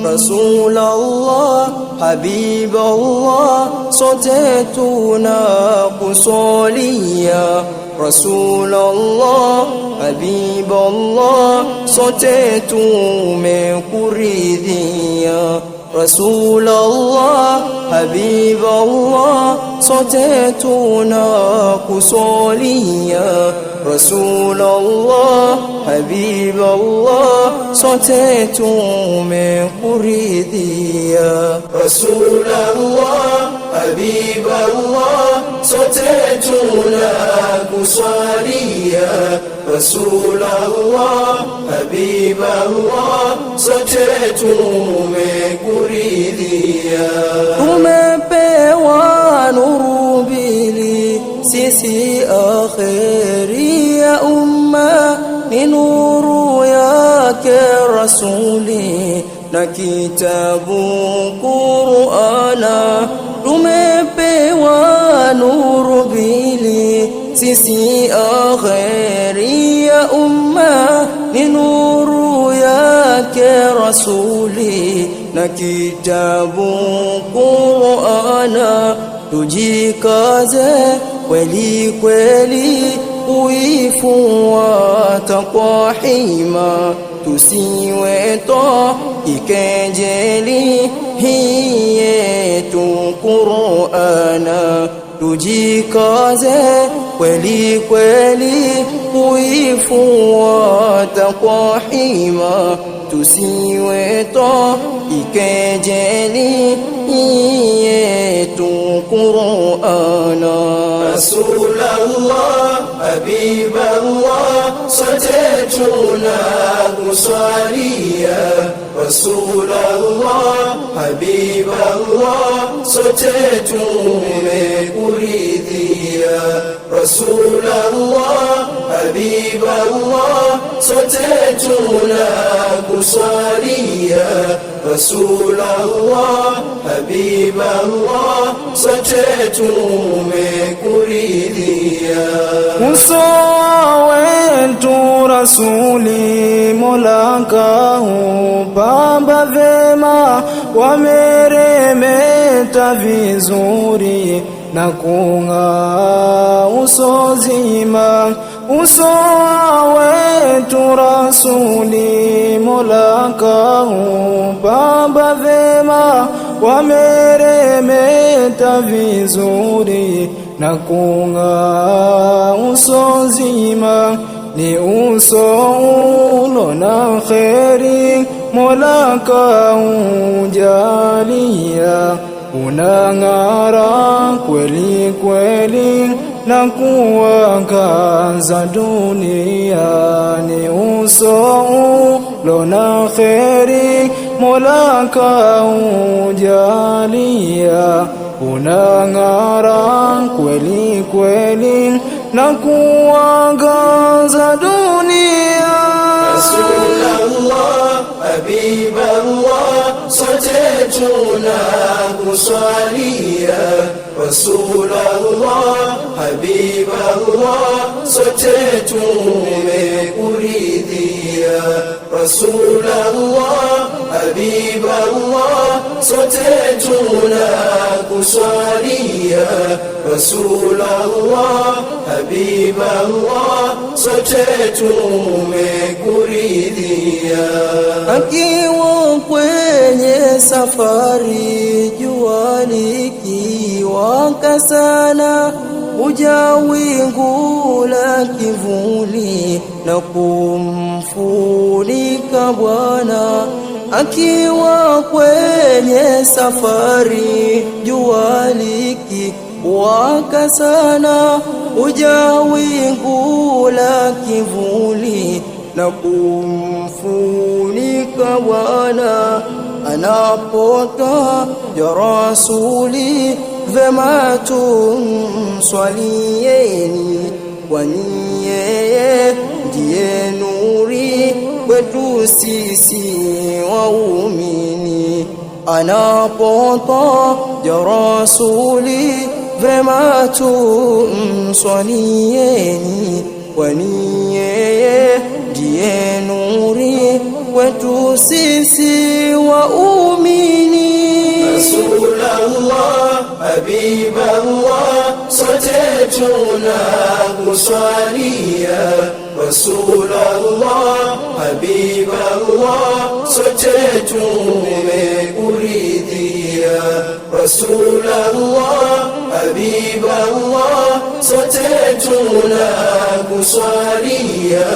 رسول الله حبيب الله sote tunakusalia. رسول الله حبيب الله sote tumekuridhia. رسول الله حبيب الله sote tunakusalia. رسول الله حبيب الله sote tumekuridhia. رسول الله حبيب الله sote tunakusalia. رسول الله حبيب الله sote tumekuridhia. Tumepewa nuru mbili sisi akhiri ya umma, ni nuru yake rasuli na kitabu Qur'ana. Tumepewa nuru mbili sisi akhiri ya umma, ni nuru yake rasuli na kitabu Qur'ana. Tujikaze kweli kweli kuifuata kwa hima, tusiwe ikejeli hii yetu Qur'ana. Tujikaze kweli kweli kuifuata kwa hima, tusiwe ikejeli hii yetu Qur'ana. رسول الله حبيب الله sote tunakusalia. رسول الله حبيب الله sote tumekuridhia. رسول الله حبيب الله sote tunakusalia. رسول الله حبيب الله sote tumekuridhia. Uso wetu rasuli Mola kaupamba vema, wameremeta vizuri na kung'aa uso zima. Uso wetu rasuli Mola kaupamba vema, wameremeta vizuri na kung'aa uso zima. Ni uso ulo na kheri Mola kaujalia, unang'ara kweli kweli na kuangaza dunia. Ni uso ulo na kheri Mola kaujalia, unang'ara kweli kweli na kuangaza dunia. Rasulullah حبيب الله sote tunakusalia. رسول الله حبيب الله sote tumekuridhia. رسول الله حبيب الله sote tunakusalia. رسول الله حبيب الله sote tumekuridhia. Akiwa kwenye safari jua likiwaka sana, uja wingu la kivuli na kumfunika Bwana. Akiwa kwenye safari jua likiwaka sana, uja wingu la kivuli na kumfunika Bwana. Anapota ya rasuli vema tumswalieni, kwani yeye ndiye kwetu sisi waumini. Anapotaja rasuli vema tumswalieni, kwani yeye ndiye nuri kwetu sisi waumini. Rasulullah, Habiballah, sote tunakuswalia. Rasulullah, Habiballah, sote tumekuridhia. Rasulullah, Habiballah, sote tunakuswalia.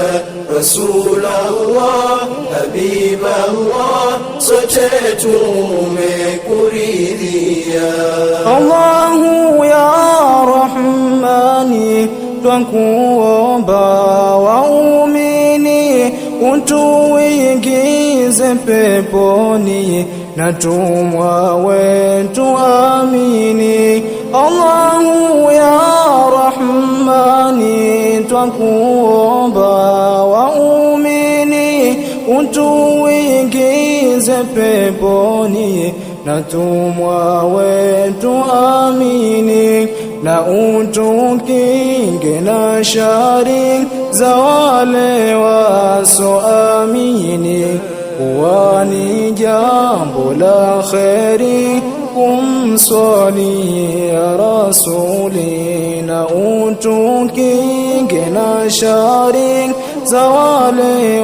Rasulullah, Habiballah, sote tumekuridhia. Allahu ya Rahmani, twakuomba waumini utuingize peponi na tumwa wetu amini. Allahu ya Rahmani, twakuomba waumini utuingize peponi na tumwa wetu amini, na utukinge na shari za wale wasoamini, kwani jambo la kheri kumswalia rasuli, na utukinge na shari za wale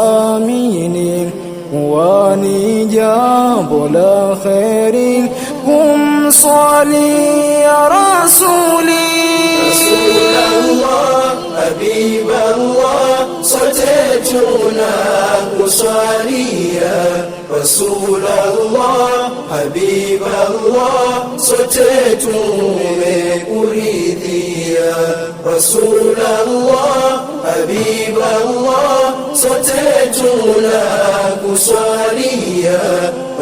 wasoamini, kwani jambo la kheri kumswalia rasuli. Rasulullah, Habiballah, sote tunakuswalia. Rasulullah, Habiballah, sote tumekuridhia. Rasulullah, Habiballah, sote tunakuswalia.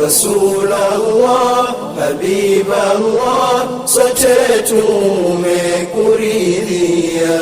Rasulullah, Habiballah, sote tumekuridhia.